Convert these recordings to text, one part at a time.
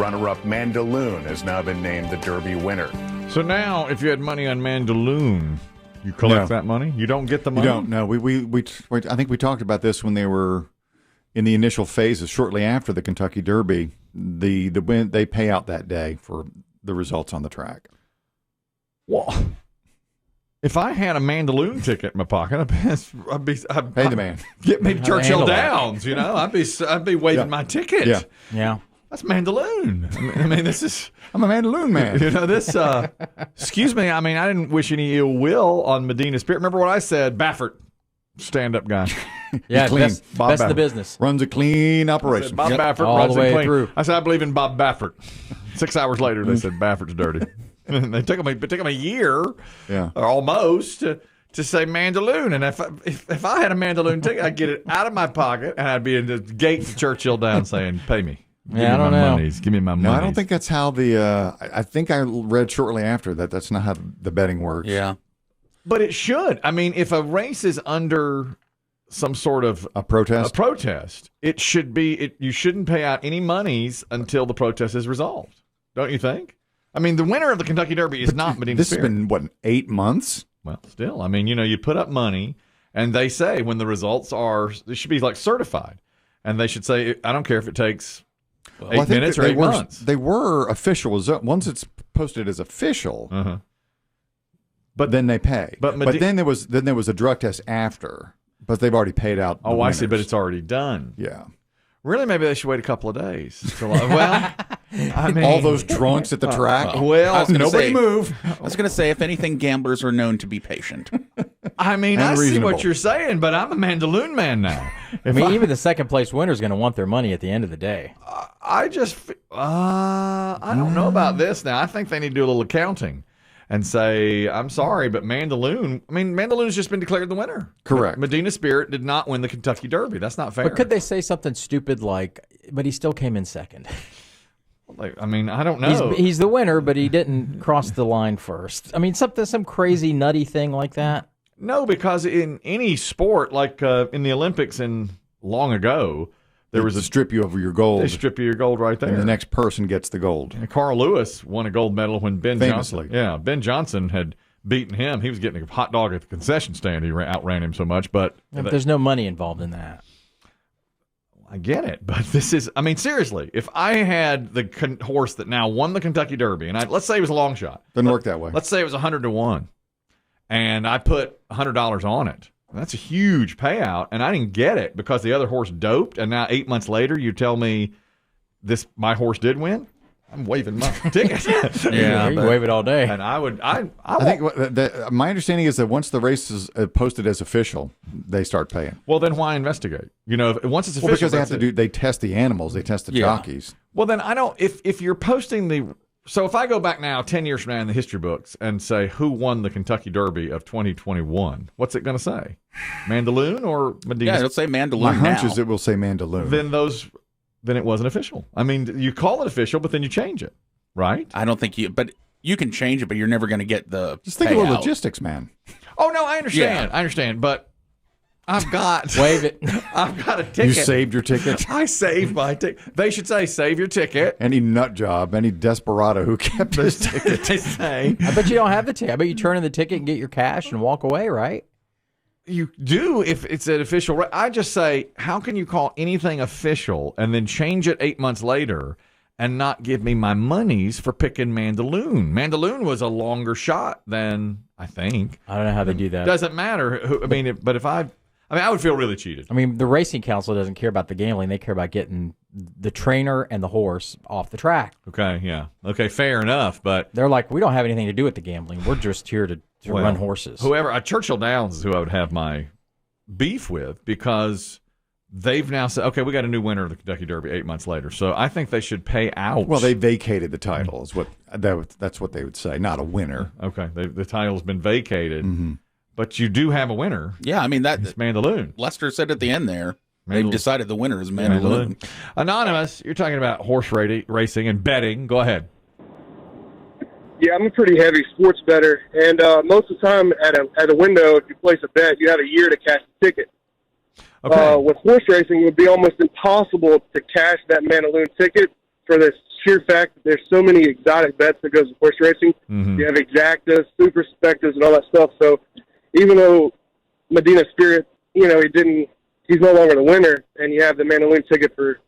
Runner-up Mandaloon has now been named the Derby winner. So now, if you had money on Mandaloon, you collect that money? You don't get the money? You don't. No, I think we talked about this when they were in the initial phases, shortly after the Kentucky Derby. The win, they pay out that day for the results on the track. Well, if I had a Mandaloon ticket in my pocket, I'd pay the man. Get me to Churchill Downs, you know. I'd be waving my ticket. Yeah. That's Mandaloon. I mean, this is... I'm a Mandaloon man. You know, this... excuse me. I mean, I didn't wish any ill will on Medina Spirit. Remember what I said? Baffert, stand-up guy. Yeah, clean. Best in the business. Runs a clean operation. Bob Baffert all runs the way clean. through. I said, I believe in Bob Baffert. 6 hours later, they said Baffert's dirty. It took them a year, or almost, to say Mandaloon. And if I had a Mandaloon ticket, I'd get it out of my pocket, and I'd be in the gate to Churchill Down saying, pay me. Give me my monies. Give me my money. No, I don't think that's how the I think I read shortly after that's not how the betting works. Yeah. But it should. I mean, if a race is under some sort of a protest, it should be you shouldn't pay out any monies until the protest is resolved. Don't you think? I mean, the winner of the Kentucky Derby is not Medina Spirit. This has been 8 months? Well, still. I mean, you put up money, and they say when the results they should be like certified. And they should say, I don't care if it takes 8 minutes or 8 months. They were official. Once it's posted as official, but then they pay. But then there was a drug test after, but they've already paid out. Oh, I see. But it's already done. Yeah. Really, maybe they should wait a couple of days. Well, I mean, all those drunks at the track. Well, nobody move. I was going to say, if anything, gamblers are known to be patient. I mean, I see what you're saying, but I'm a Mandaloon man now. Even the second place winner is going to want their money at the end of the day. I don't know about this now. I think they need to do a little accounting and say, I'm sorry, but Mandaloon's just been declared the winner. Correct. Medina Spirit did not win the Kentucky Derby. That's not fair. But could they say something stupid like, but he still came in second? I mean, I don't know. He's the winner, but he didn't cross the line first. I mean, some crazy, nutty thing like that? No, because in any sport, like in the Olympics long ago, there was strip you of your gold. They strip you your gold right there. And the next person gets the gold. And Carl Lewis won a gold medal when Ben Famously. Johnson had beaten him. He was getting a hot dog at the concession stand. He outran him so much. But there's no money involved in that. I get it, but this is, I mean, seriously, if I had the horse that now won the Kentucky Derby, and let's say it was a long shot. Doesn't work that way. Let's say it was 100-1, and I put $100 on it. That's a huge payout, and I didn't get it because the other horse doped, and now 8 months later you tell me my horse did win? I'm waving my ticket. Yeah, you wave it all day. And I think my understanding is that once the race is posted as official, they start paying. Well, then why investigate? Once it's official, because they test the animals, they test the jockeys. Well, then I don't. If you're posting so if I go back now 10 years from now in the history books and say who won the Kentucky Derby of 2021, what's it going to say? Mandaloon or Medina? Yeah, it'll say Mandaloon. My hunch is it will say Mandaloon. Then it wasn't official. I mean, you call it official, but then you change it, right? I don't think but you can change it, but you're never going to get the Just think payout. of the logistics, man. Oh, no, I understand. Yeah. I understand, but I've got... Wave it. I've got a ticket. You saved your ticket? I saved my ticket. They should say, save your ticket. Any nut job, any desperado who kept his ticket. They say. I bet you don't have the ticket. I bet you turn in the ticket and get your cash and walk away, right? You do if it's an official. I just say, how can you call anything official and then change it 8 months later and not give me my monies for picking Mandaloon? Mandaloon was a longer shot than, I think. I don't know how they do that. Doesn't matter. But if I would feel really cheated. I mean, the racing council doesn't care about the gambling. They care about getting the trainer and the horse off the track. Okay, yeah. Okay, fair enough. But they're like, we don't have anything to do with the gambling. We're just here to run horses. Churchill Downs is who I would have my beef with because they've now said, okay, we got a new winner of the Kentucky Derby 8 months later. So I think they should pay out. Well, they vacated the title. That's what they would say, not a winner. Okay, the title's been vacated. Mm-hmm. But you do have a winner. Yeah, I mean, it's Mandaloon. Lester said at the end there, they've decided the winner is Mandaloon. Anonymous, you're talking about horse racing and betting. Go ahead. Yeah, I'm a pretty heavy sports bettor, and most of the time at a window, if you place a bet, you have a year to cash the ticket. Okay. With horse racing, it would be almost impossible to cash that Mandaloon ticket for this sheer fact that there's so many exotic bets that goes with horse racing. Mm-hmm. You have exactas, super spectas, and all that stuff. So even though Medina Spirit, he's no longer the winner, and you have the Mandaloon ticket for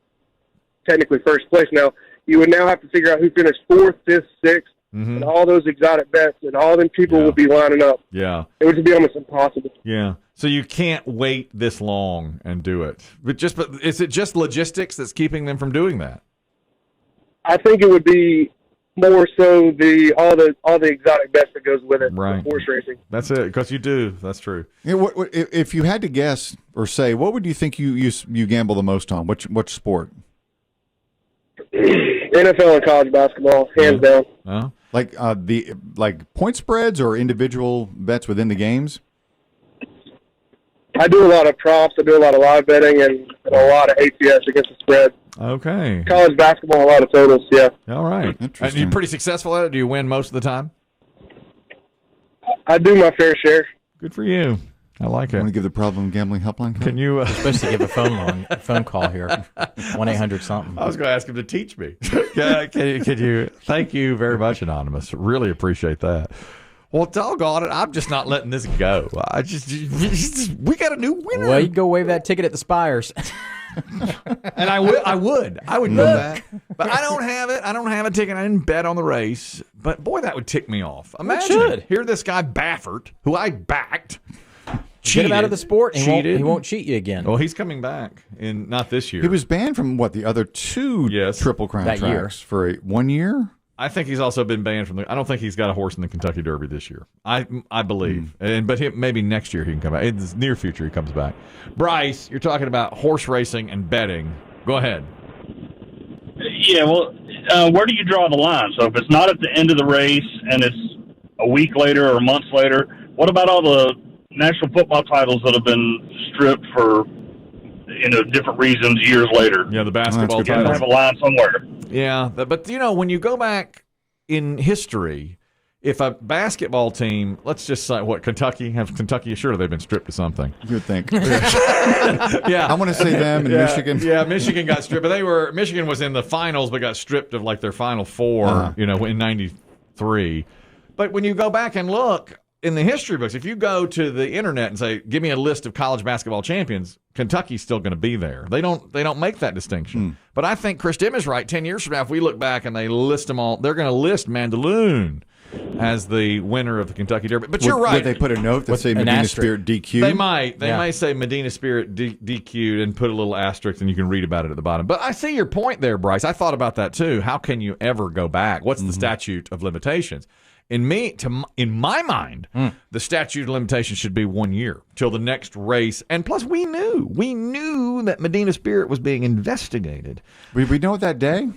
technically first place now, you would now have to figure out who finished 4th, 5th, 6th, Mm-hmm. and all those exotic bets, and all them people would be lining up. Yeah. It would be almost impossible. Yeah. So you can't wait this long and do it. But is it just logistics that's keeping them from doing that? I think it would be more so all the exotic bets that goes with it. Right. Horse racing. That's it. Because you do. That's true. If you had to guess or say, what would you think you gamble the most on? Which sport? NFL and college basketball, hands down. Oh. Like point spreads or individual bets within the games? I do a lot of props. I do a lot of live betting and a lot of ATS against the spread. Okay. College basketball, a lot of totals, yeah. All right. Interesting. And you're pretty successful at it? Do you win most of the time? I do my fair share. Good for you. I like I it. want to give the problem gambling helpline. Can you? You're supposed to give a phone call here, 1-800-something. I was going to ask him to teach me. Can you? Thank you very much, Anonymous. Really appreciate that. Well, doggone it, I'm just not letting this go. We got a new winner. Well, you can go wave that ticket at the Spires. And I would go back. But I don't have it. I don't have a ticket. I didn't bet on the race. But boy, that would tick me off. Imagine should. Here this guy Baffert, who I backed, Get him out of the sport, and cheated. he won't cheat you again. Well, he's coming back not this year. He was banned from the other two Triple Crown that tracks for 1 year? I think he's also been banned from I don't think he's got a horse in the Kentucky Derby this year. I believe, but maybe next year he can come back. In the near future he comes back. Bryce, you're talking about horse racing and betting. Go ahead. Yeah, well, where do you draw the line? So if it's not at the end of the race and it's a week later or months later, what about all the national football titles that have been stripped for different reasons years later? Yeah, the basketball You titles. have a line somewhere. Yeah, but when you go back in history, if a basketball team, let's just say Kentucky, surely they've been stripped of something. You would think. Yeah. I want to say them in Michigan. Yeah, Michigan got stripped, but Michigan was in the finals but got stripped of their final four, in 93. But when you go back and look in the history books, if you go to the internet and say, give me a list of college basketball champions, Kentucky's still going to be there. They don't make that distinction. But I think Chris Demm is right. 10 years from now, if we look back and they list them all, they're going to list Mandaloon as the winner of the Kentucky Derby. But you're right. Would they put a note that say Medina Spirit DQ? They might. They might say Medina Spirit DQ'd and put a little asterisk, and you can read about it at the bottom. But I see your point there, Bryce. I thought about that too. How can you ever go back? What's the statute of limitations? In my mind, the statute of limitations should be 1 year till the next race. And plus, we knew that Medina Spirit was being investigated. We know it that day?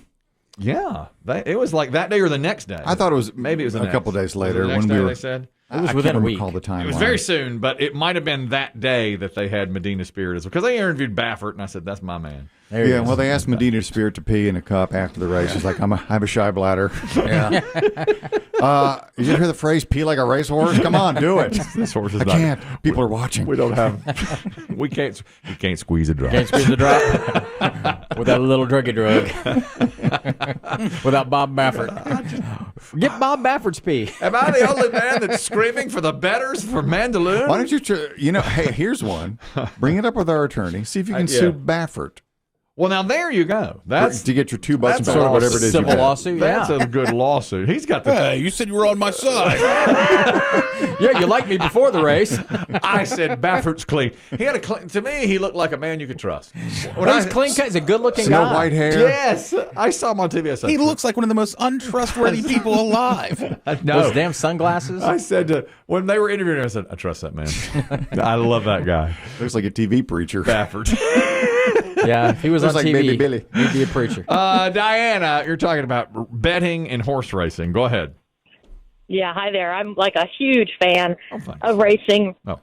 Yeah, it was like that day or the next day. I thought it was maybe it was a couple days later the next when day we were. They said it was within a week. Recall the timeline. It was very soon, but it might have been that day that they had Medina Spirit because they interviewed Baffert, and I said, "That's my man." Yeah, well, they asked Medina Spirit to pee in a cup after the race. He's like, I have a shy bladder. Yeah. You ever hear the phrase "pee like a racehorse"? Come on, do it. This horse is I can't. People are watching. We don't have. We can't. You can't squeeze a drop. Can't squeeze the drop without a little druggy drug. Without Bob Baffert. Get Bob Baffert's pee. Am I the only man that's screaming for the betters for Mandaloon? Why don't you? Hey, here's one. Bring it up with our attorney. See if you can sue Baffert. Well, now there you go. That's to get your $2 and that's a sort of whatever it is. Civil lawsuit. That's a good lawsuit. He's got the. Hey, you said you were on my side. Yeah, you liked me before the race. I said Baffert's clean. He had a clean. To me, he looked like a man you could trust. He's clean cut. He's a good-looking Snow guy. white hair. Yes, I saw him on TV. I said, He looks like one of the most untrustworthy people alive. no. Those damn sunglasses. I said when they were interviewing him, I said, I trust that man. I love that guy, Looks like a TV preacher. Baffert. Yeah, if he was on Looks like TV, Baby Billy. he'd be a preacher. Diana, you're talking about betting and horse racing. Go ahead. Yeah, hi there. I'm like a huge fan thanks. of racing. Oh.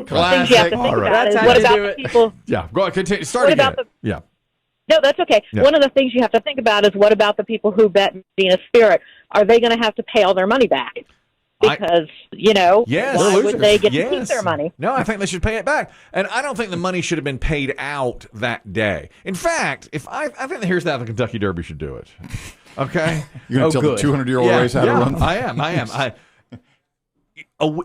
Things you have to think All right. about is That's how what you about do the it. people. Yeah, go ahead. Continue. Start What again. about Yeah. No, that's okay. Yeah. One of the things you have to think about is what about the people who bet Medina Spirit? Are they going to have to pay all their money back? because, Yes. why would they get to keep Yes. their money? No, I think they should pay it back. And I don't think the money should have been paid out that day. In fact, I think here's how the Kentucky Derby should do it. Okay? You're going to tell the 200-year-old race how to run? I am.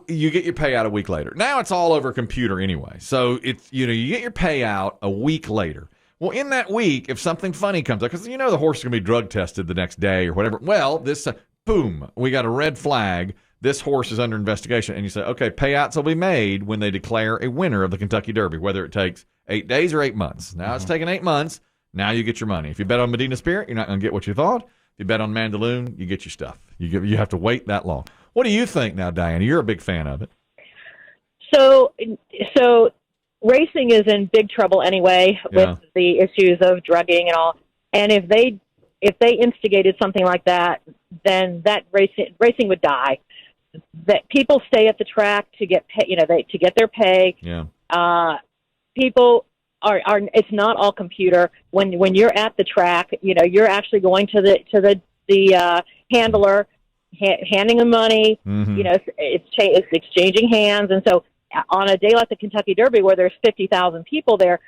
You get your payout a week later. Now it's all over computer anyway. So it's you get your payout a week later. Well, in that week, if something funny comes up, because the horse is going to be drug tested the next day or whatever. Well, this boom, we got a red flag. This horse is under investigation, and you say, okay, payouts will be made when they declare a winner of the Kentucky Derby, whether it takes 8 days or 8 months. Now it's taking 8 months. Now you get your money. If you bet on Medina Spirit, you're not going to get what you thought. If you bet on Mandaloon, you get your stuff. You have to wait that long. What do you think now, Diana? You're a big fan of it. So racing is in big trouble anyway with the issues of drugging and all. And if they instigated something like that, then that racing would die. That people stay at the track to get pay, to get their pay. Yeah. People are. It's not all computer. When you're at the track, you're actually going to the handler, handing them money. Mm-hmm. It's exchanging hands, and so on a day like the Kentucky Derby, where there's 50,000 people there,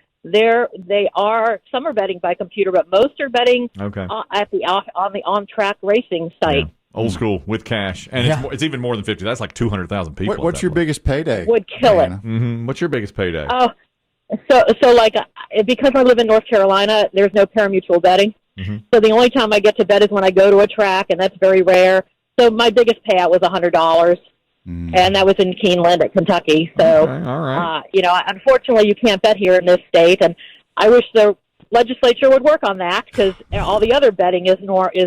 some are betting by computer, but most are betting on the on-track racing site. Yeah. Old school with cash, and it's even more than 50. That's like 200,000 people. What's your biggest payday? Would kill it. Mm-hmm. What's your biggest payday? Oh, because I live in North Carolina, there's no parimutuel betting. Mm-hmm. So the only time I get to bet is when I go to a track, and that's very rare. So my biggest payout was $100. And that was in Keeneland at Kentucky. So, okay, all right. Unfortunately, you can't bet here in this state, and I wish the legislature would work on that because all the other betting is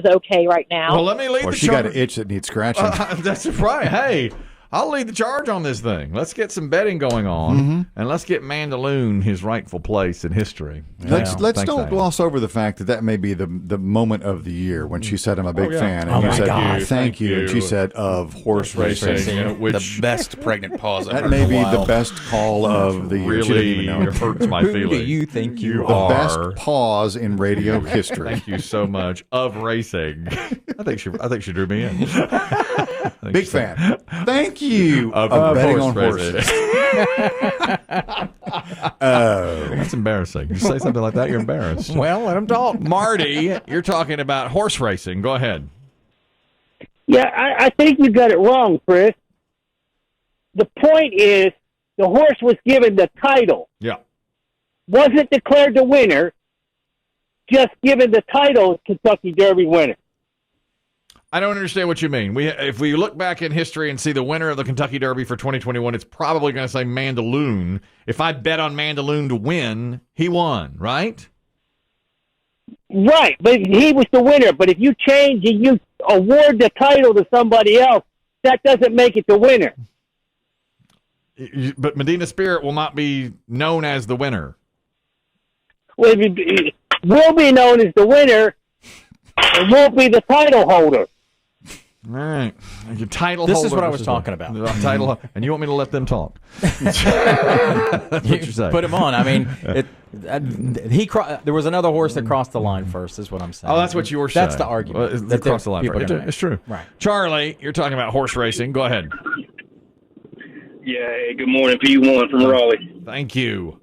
okay right now. Well, let me lead the charge. She got an itch that needs scratching. That's right. Hey, I'll lead the charge on this thing. Let's get some betting going on, and let's get Mandaloon his rightful place in history. Let's don't gloss over the fact that may be the moment of the year when she said, "I'm a big fan," and you said, "Thank you," and she said, "Of horse racing," which the best pregnant pause. That may be the best call of the year. Really hurts my feelings. Who do you think you the are? Best pause in radio history. Thank you so much. Of racing, I think she drew me in. Big fan. Thank you of betting on horses. That's embarrassing. You say something like that, you're embarrassed. Well, let him talk. Marty, you're talking about horse racing. Go ahead. Yeah, I think you got it wrong, Chris. The point is the horse was given the title. Yeah. Wasn't declared the winner, just given the title as Kentucky Derby winner. I don't understand what you mean. If we look back in history and see the winner of the Kentucky Derby for 2021, it's probably going to say Mandaloon. If I bet on Mandaloon to win, he won, right? Right, but he was the winner. But if you change and you award the title to somebody else, that doesn't make it the winner. But Medina Spirit will not be known as the winner. Well, it will be known as the winner. It won't be the title holder. All right. Your title this holder. is what I was talking about. Title, and you want me to let them talk? That's what you're saying. Put him on. I mean, there was another horse that crossed the line first, is what I'm saying. Oh, that's what you were saying. That's the argument. That crossed the line first. It's true. Right. Charlie, you're talking about horse racing. Go ahead. Yeah, hey, good morning, P1 from Raleigh. Thank you.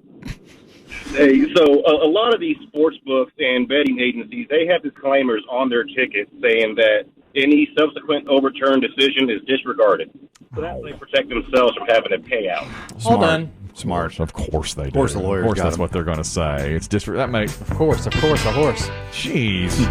Hey, so a lot of these sports books and betting agencies, they have disclaimers on their tickets saying that any subsequent overturned decision is disregarded. So that they protect themselves from having a payout. All done. Smart. Of course they do. Of course the lawyers Of course got that's them. what they're going to say. It's that makes. Of course, a horse. Jeez.